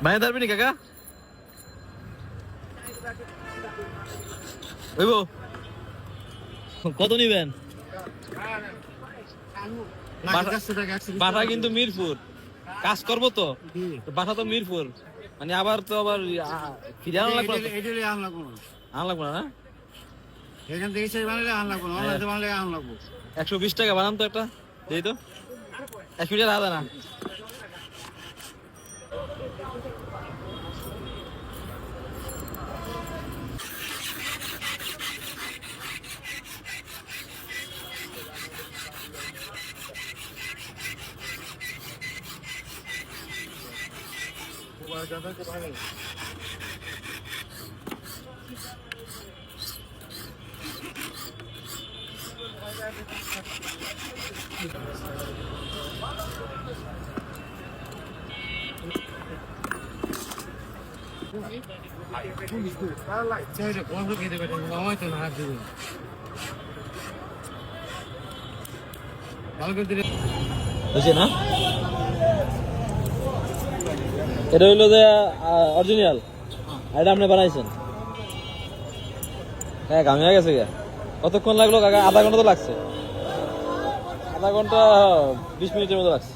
বানিয়ে পারবি নি কাকা? কত নিবেন? বাসা কিন্তু মিরপুর, কাজ করবো তো, বাসা তো মিরপুর, মানে আবার তো আবার ফিরে আনা লাগবে না? এখান থেকে সেই বানালে আন লাগবো না, অনলাইনে বানালে আন লাগবো। 120 টাকা বানান তো একটা, দিই তো 1 মিটার আদা না। বুঝছি না, এটা হইলো যে অরিজিনাল, এটা আপনি বানাইছেন। হ্যাঁ ঘামে হয়ে গেছে গা। কতক্ষণ লাগলো কাকা? আধা ঘন্টা তো লাগছে, আধা ঘন্টা 20 মিনিটের মতো লাগছে।